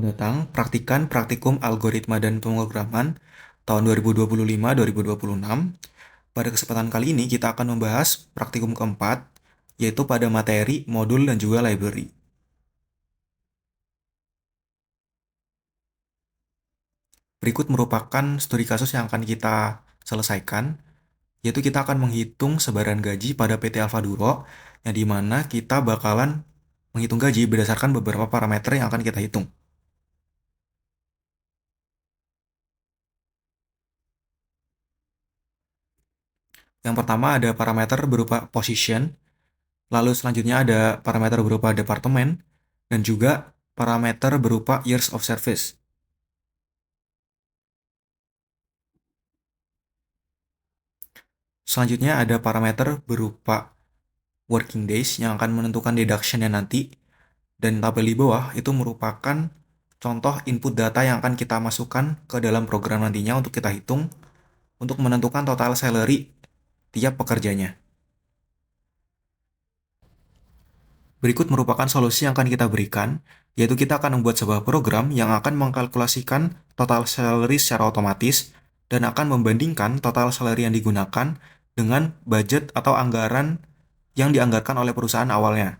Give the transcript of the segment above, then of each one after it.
Selamat datang, praktikan praktikum algoritma dan pemrograman tahun 2025-2026. Pada kesempatan kali ini kita akan membahas praktikum keempat, yaitu pada materi, modul, dan juga library. Berikut merupakan studi kasus yang akan kita selesaikan, yaitu kita akan menghitung sebaran gaji pada PT Alfa Duro, yang dimana kita bakalan menghitung gaji berdasarkan beberapa parameter yang akan kita hitung. Yang pertama ada parameter berupa position, lalu selanjutnya ada parameter berupa departemen, dan juga parameter berupa years of service. Selanjutnya ada parameter berupa working days yang akan menentukan deduction-nya nanti, dan tabel di bawah itu merupakan contoh input data yang akan kita masukkan ke dalam program nantinya untuk kita hitung untuk menentukan total salary tiap pekerjanya. Berikut merupakan solusi yang akan kita berikan, yaitu kita akan membuat sebuah program yang akan mengkalkulasikan total salary secara otomatis dan akan membandingkan total salary yang digunakan dengan budget atau anggaran yang dianggarkan oleh perusahaan awalnya.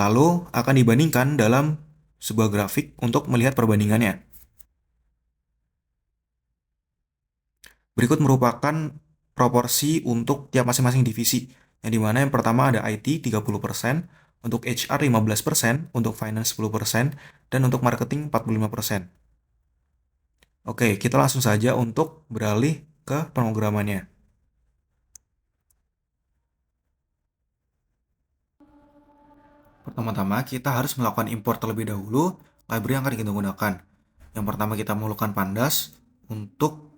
Lalu akan dibandingkan dalam sebuah grafik untuk melihat perbandingannya. Berikut merupakan proporsi untuk tiap masing-masing divisi, yang dimana yang pertama ada IT 30%, untuk HR 15%, untuk finance 10%, dan untuk marketing 45%. Oke, kita langsung saja untuk beralih ke pemrogramannya. Pertama-tama kita harus melakukan import terlebih dahulu library yang akan kita gunakan. Yang pertama kita memerlukan Pandas untuk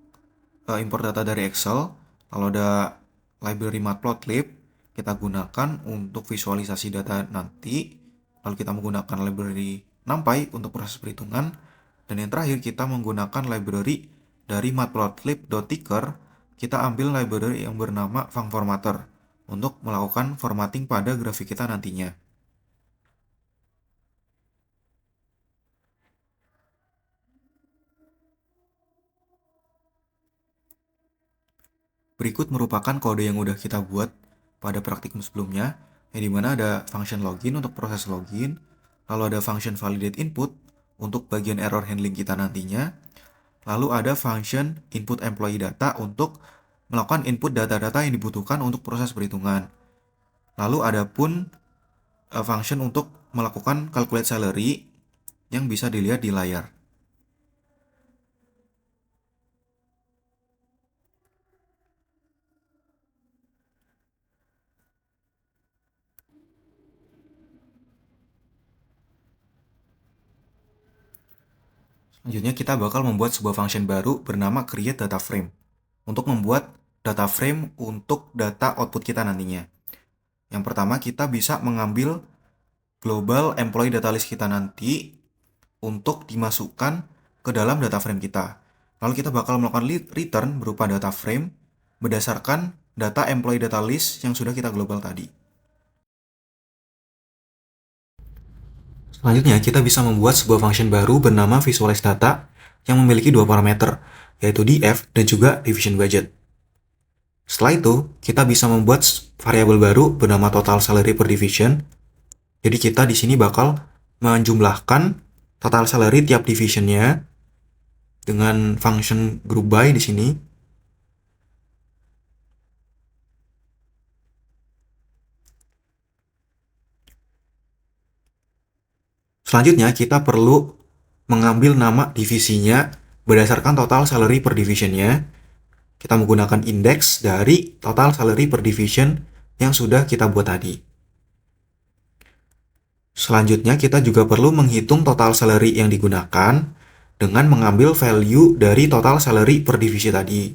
import data dari Excel. Lalu ada library matplotlib kita gunakan untuk visualisasi data nanti. Lalu kita menggunakan library NumPy untuk proses perhitungan. Dan yang terakhir kita menggunakan library dari matplotlib.ticker. Kita ambil library yang bernama funcformatter untuk melakukan formatting pada grafik kita nantinya. Berikut merupakan kode yang udah kita buat pada praktikum sebelumnya, yang dimana ada function login untuk proses login, lalu ada function validate input untuk bagian error handling kita nantinya, lalu ada function input employee data untuk melakukan input data-data yang dibutuhkan untuk proses perhitungan. Lalu ada pun function untuk melakukan calculate salary yang bisa dilihat di layar. Selanjutnya kita bakal membuat sebuah function baru bernama create data frame untuk membuat data frame untuk data output kita nantinya. Yang pertama kita bisa mengambil global employee data list kita nanti untuk dimasukkan ke dalam data frame kita. Lalu kita bakal melakukan return berupa data frame berdasarkan data employee data list yang sudah kita global tadi. Selanjutnya, kita bisa membuat sebuah function baru bernama visualize data yang memiliki dua parameter, yaitu df dan juga division budget. Setelah itu, kita bisa membuat variabel baru bernama total salary per division. Jadi kita di sini bakal menjumlahkan total salary tiap divisionnya dengan function group by di sini. Selanjutnya, kita perlu mengambil nama divisinya berdasarkan total salary per divisionnya. Kita menggunakan indeks dari total salary per division yang sudah kita buat tadi. Selanjutnya, kita juga perlu menghitung total salary yang digunakan dengan mengambil value dari total salary per divisi tadi.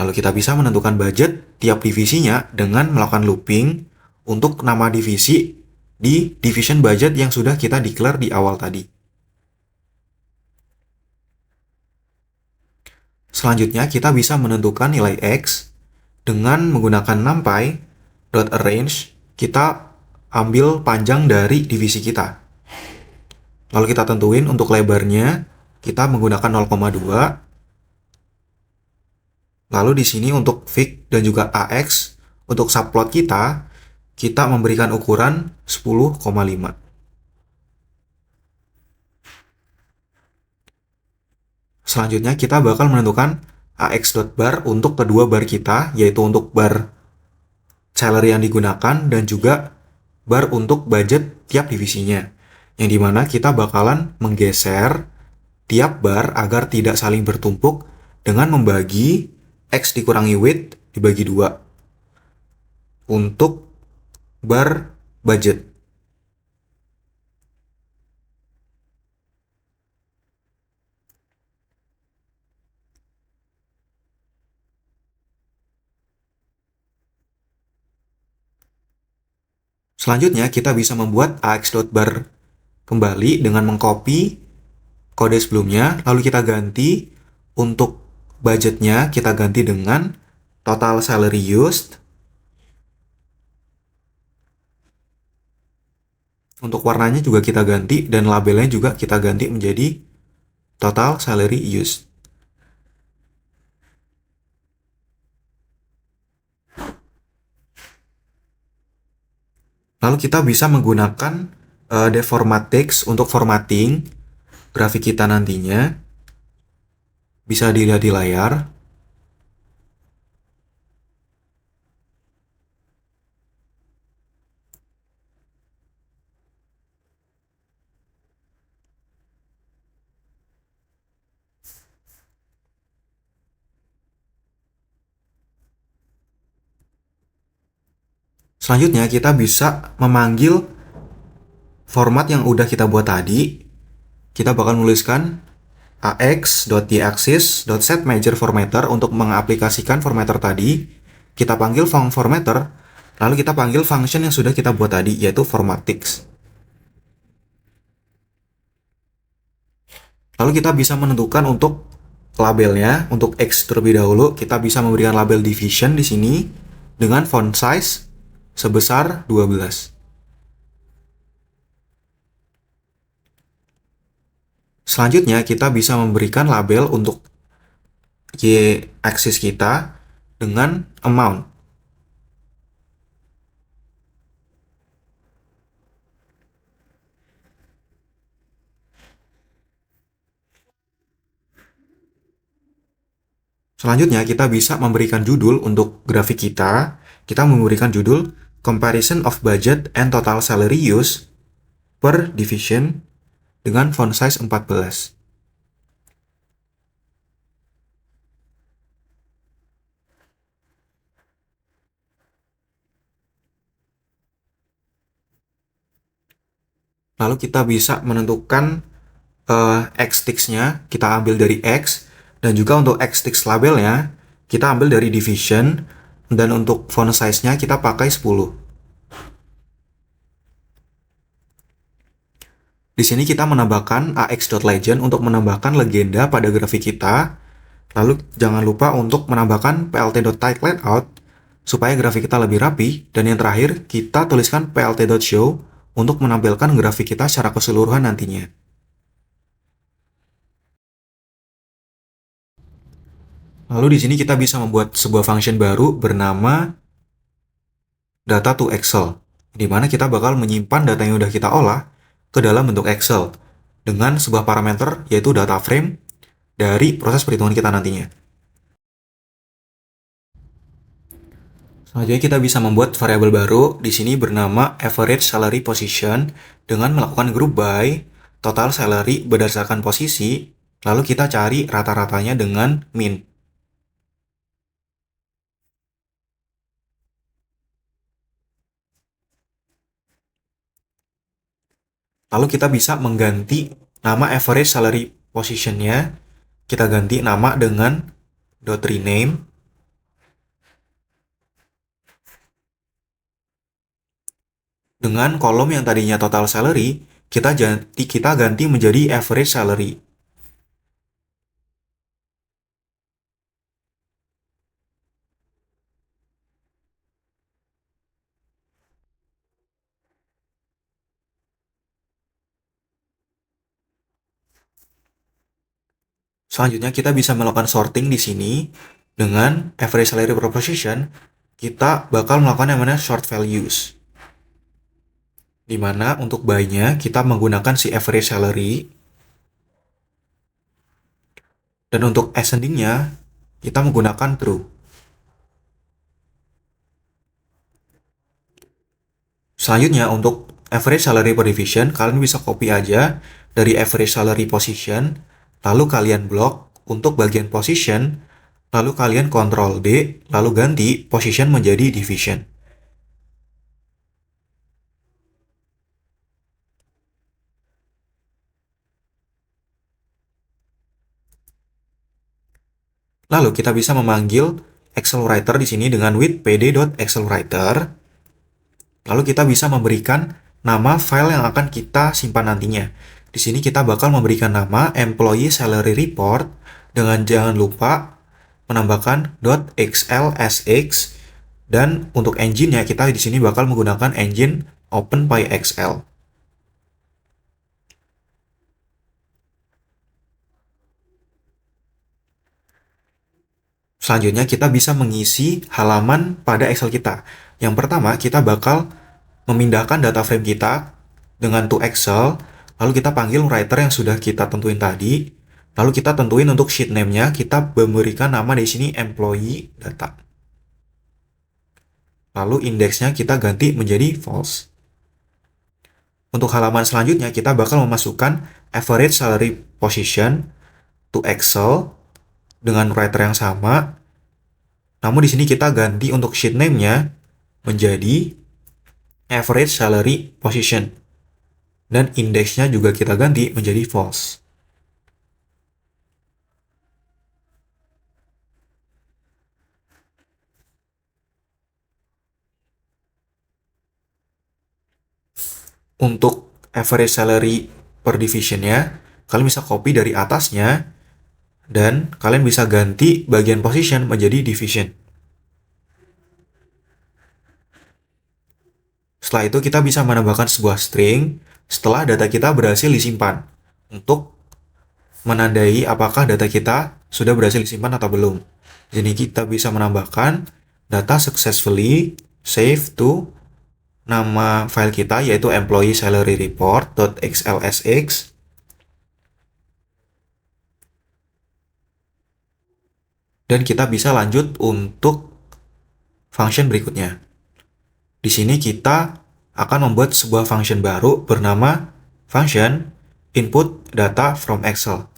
Lalu kita bisa menentukan budget tiap divisinya dengan melakukan looping untuk nama divisi di division budget yang sudah kita declare di awal tadi. Selanjutnya kita bisa menentukan nilai X dengan menggunakan numpy.arrange. Kita ambil panjang dari divisi kita. Lalu kita tentuin untuk lebarnya, kita menggunakan 0,2. Lalu di sini untuk fig dan juga AX, untuk subplot kita memberikan ukuran 10,5. Selanjutnya kita bakal menentukan AX.bar untuk kedua bar kita, yaitu untuk bar salary yang digunakan dan juga bar untuk budget tiap divisinya. Yang dimana kita bakalan menggeser tiap bar agar tidak saling bertumpuk dengan membagi X dikurangi width dibagi 2 untuk bar budget. Selanjutnya kita bisa membuat ax.bar kembali dengan mengcopy kode sebelumnya, lalu kita ganti untuk budgetnya kita ganti dengan total salary used. Untuk warnanya juga kita ganti dan labelnya juga kita ganti menjadi total salary used. Lalu kita bisa menggunakan deformat text untuk formatting grafik kita nantinya. Bisa dilihat di layar. Selanjutnya kita bisa memanggil format yang udah kita buat tadi. Kita bakal menuliskan ax.taxis.setMajorFormatter untuk mengaplikasikan formatter tadi. Kita panggil formatter, lalu kita panggil function yang sudah kita buat tadi, yaitu formattext. Lalu kita bisa menentukan untuk labelnya. Untuk X terlebih dahulu, kita bisa memberikan label division di sini dengan font size sebesar 12. Selanjutnya, kita bisa memberikan label untuk Y-axis kita dengan amount. Selanjutnya, kita bisa memberikan judul untuk grafik kita. Kita memberikan judul Comparison of Budget and Total Salary Use per Division dengan font size 14. Lalu kita bisa menentukan X-Tix-nya, kita ambil dari X, dan juga untuk X-Tix labelnya, kita ambil dari Division, dan untuk font size-nya kita pakai 10. Di sini kita menambahkan ax.legend untuk menambahkan legenda pada grafik kita. Lalu jangan lupa untuk menambahkan plt.titleLayout supaya grafik kita lebih rapi. Dan yang terakhir, kita tuliskan plt.show untuk menampilkan grafik kita secara keseluruhan nantinya. Lalu di sini kita bisa membuat sebuah function baru bernama data to Excel, di mana kita bakal menyimpan data yang sudah kita olah ke dalam bentuk Excel dengan sebuah parameter yaitu data frame dari proses perhitungan kita nantinya. Selanjutnya kita bisa membuat variabel baru di sini bernama average salary position dengan melakukan group by total salary berdasarkan posisi, lalu kita cari rata-ratanya dengan min. Lalu kita bisa mengganti nama average salary position-nya, kita ganti nama dengan .rename. Dengan kolom yang tadinya total salary, kita ganti menjadi average salary. Selanjutnya kita bisa melakukan sorting di sini dengan average salary per position. Kita bakal melakukan yang namanya short values, di mana untuk buy-nya kita menggunakan si average salary, dan untuk ascending-nya kita menggunakan true. Selanjutnya untuk average salary per division, kalian bisa copy aja dari average salary position, lalu kalian blok untuk bagian position, lalu kalian Ctrl D, lalu ganti position menjadi division. Lalu kita bisa memanggil Excel Writer di sini dengan with pd.excelwriter. Lalu kita bisa memberikan nama file yang akan kita simpan nantinya. Di sini kita bakal memberikan nama Employee Salary Report dengan jangan lupa menambahkan .xlsx, dan untuk engine-nya kita di sini bakal menggunakan engine OpenPyXL. Selanjutnya kita bisa mengisi halaman pada Excel kita. Yang pertama kita bakal memindahkan data frame kita dengan to Excel, lalu kita panggil writer yang sudah kita tentuin tadi, lalu kita tentuin untuk sheet name-nya, kita memberikan nama di sini employee data. Lalu indeksnya kita ganti menjadi false. Untuk halaman selanjutnya kita bakal memasukkan average salary position to Excel dengan writer yang sama. Namun di sini kita ganti untuk sheet name-nya menjadi average salary position. Dan indeksnya juga kita ganti menjadi false. Untuk average salary per division-nya, kalian bisa copy dari atasnya, dan kalian bisa ganti bagian position menjadi division. Setelah itu kita bisa menambahkan sebuah string setelah data kita berhasil disimpan untuk menandai apakah data kita sudah berhasil disimpan atau belum. Jadi kita bisa menambahkan data successfully save to nama file kita yaitu employee salary report.xlsx. Dan kita bisa lanjut untuk function berikutnya. Di sini kita akan membuat sebuah function baru bernama function input data from Excel.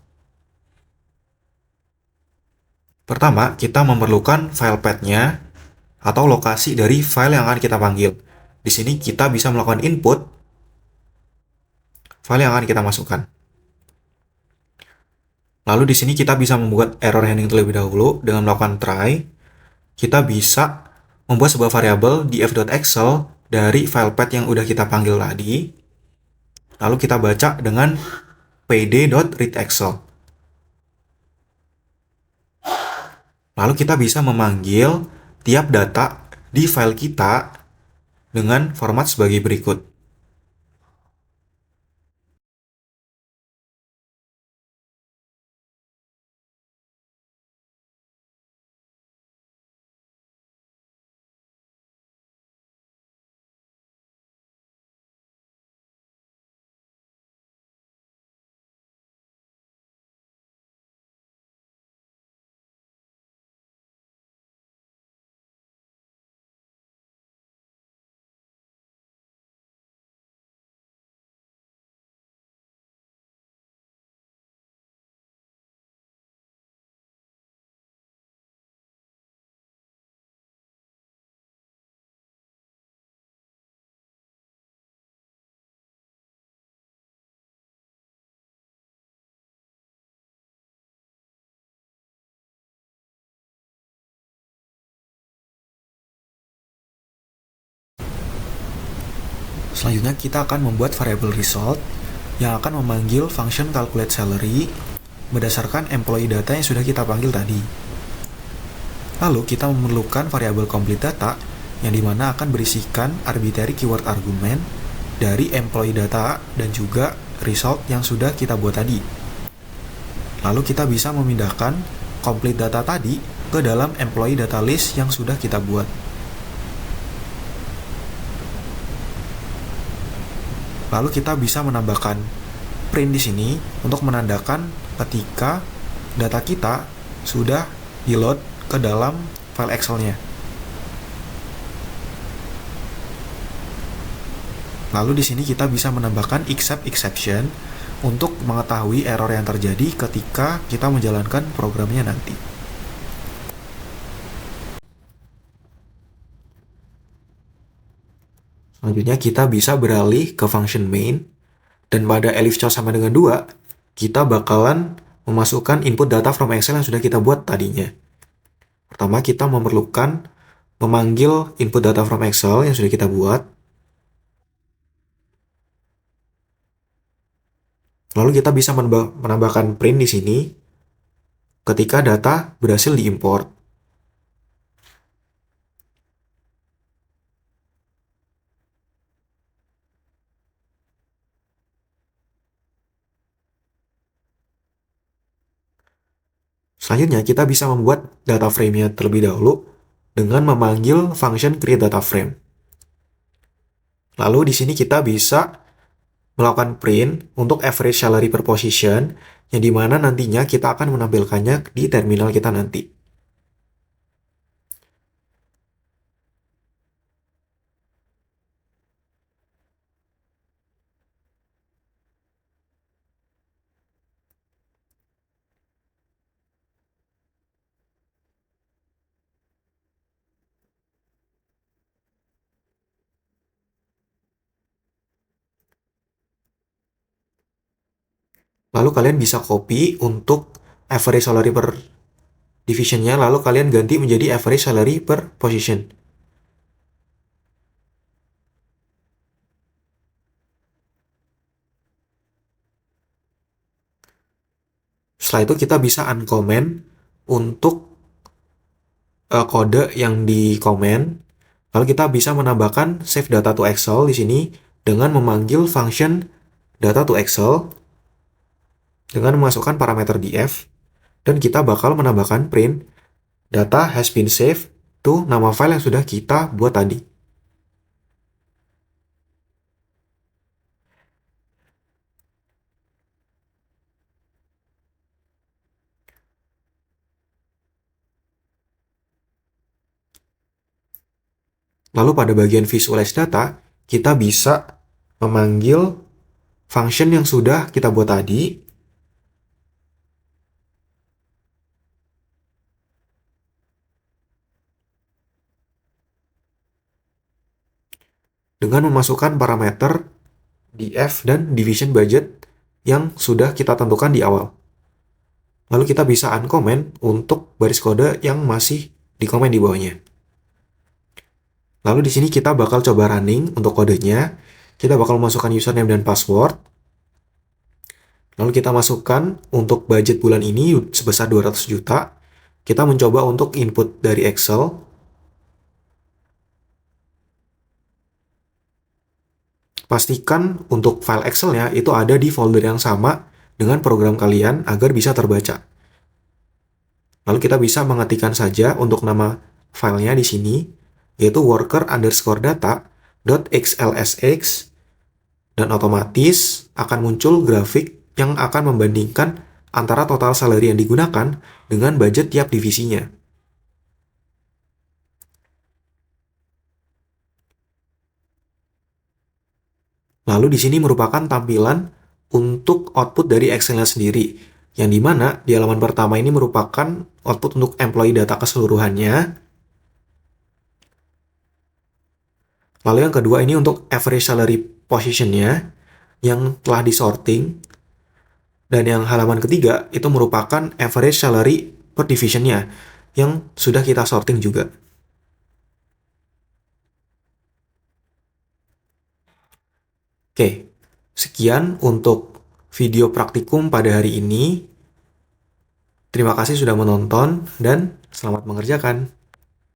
Pertama, kita memerlukan file path-nya atau lokasi dari file yang akan kita panggil. Di sini kita bisa melakukan input file yang akan kita masukkan. Lalu di sini kita bisa membuat error handling terlebih dahulu dengan melakukan try. Kita bisa membuat sebuah variabel di f.excel dari file path yang udah kita panggil tadi. Lalu kita baca dengan pd.readExcel. Lalu kita bisa memanggil tiap data di file kita dengan format sebagai berikut. Selanjutnya kita akan membuat variabel result yang akan memanggil function calculate salary berdasarkan employee data yang sudah kita panggil tadi. Lalu kita memerlukan variabel complete data yang dimana akan berisikan arbitrary keyword argument dari employee data dan juga result yang sudah kita buat tadi. Lalu kita bisa memindahkan complete data tadi ke dalam employee data list yang sudah kita buat. Lalu kita bisa menambahkan print di sini untuk menandakan ketika data kita sudah di-load ke dalam file Excel-nya. Lalu di sini kita bisa menambahkan accept exception untuk mengetahui error yang terjadi ketika kita menjalankan programnya nanti. Selanjutnya kita bisa beralih ke function main, dan pada elif choose sama dengan 2, kita bakalan memasukkan input data from Excel yang sudah kita buat tadinya. Pertama, kita memerlukan memanggil input data from Excel yang sudah kita buat. Lalu kita bisa menambahkan print di sini ketika data berhasil diimport. Selanjutnya, kita bisa membuat data frame-nya terlebih dahulu dengan memanggil function create data frame. Lalu di sini kita bisa melakukan print untuk average salary per position, yang dimana nantinya kita akan menampilkannya di terminal kita nanti. Lalu kalian bisa copy untuk average salary per divisionnya, lalu kalian ganti menjadi average salary per position. Setelah itu kita bisa uncomment untuk kode yang di comment. Lalu kita bisa menambahkan save data to Excel di sini dengan memanggil function data to Excel dengan memasukkan parameter df, dan kita bakal menambahkan print data has been saved to nama file yang sudah kita buat tadi. Lalu pada bagian visualize data, kita bisa memanggil function yang sudah kita buat tadi dengan memasukkan parameter df dan division budget yang sudah kita tentukan di awal. Lalu kita bisa uncomment untuk baris kode yang masih dikomen di bawahnya. Lalu di sini kita bakal coba running untuk kodenya. Kita bakal memasukkan username dan password. Lalu kita masukkan untuk budget bulan ini sebesar 200 juta. Kita mencoba untuk input dari Excel. Pastikan untuk file Excel-nya itu ada di folder yang sama dengan program kalian agar bisa terbaca. Lalu kita bisa mengetikkan saja untuk nama filenya di sini, yaitu worker_data.xlsx, dan otomatis akan muncul grafik yang akan membandingkan antara total salary yang digunakan dengan budget tiap divisinya. Lalu di sini merupakan tampilan untuk output dari Excel-nya sendiri, yang dimana di halaman pertama ini merupakan output untuk employee data keseluruhannya. Lalu yang kedua ini untuk average salary position-nya yang telah disorting. Dan yang halaman ketiga itu merupakan average salary per division-nya yang sudah kita sorting juga. Oke, sekian untuk video praktikum pada hari ini. Terima kasih sudah menonton dan selamat mengerjakan.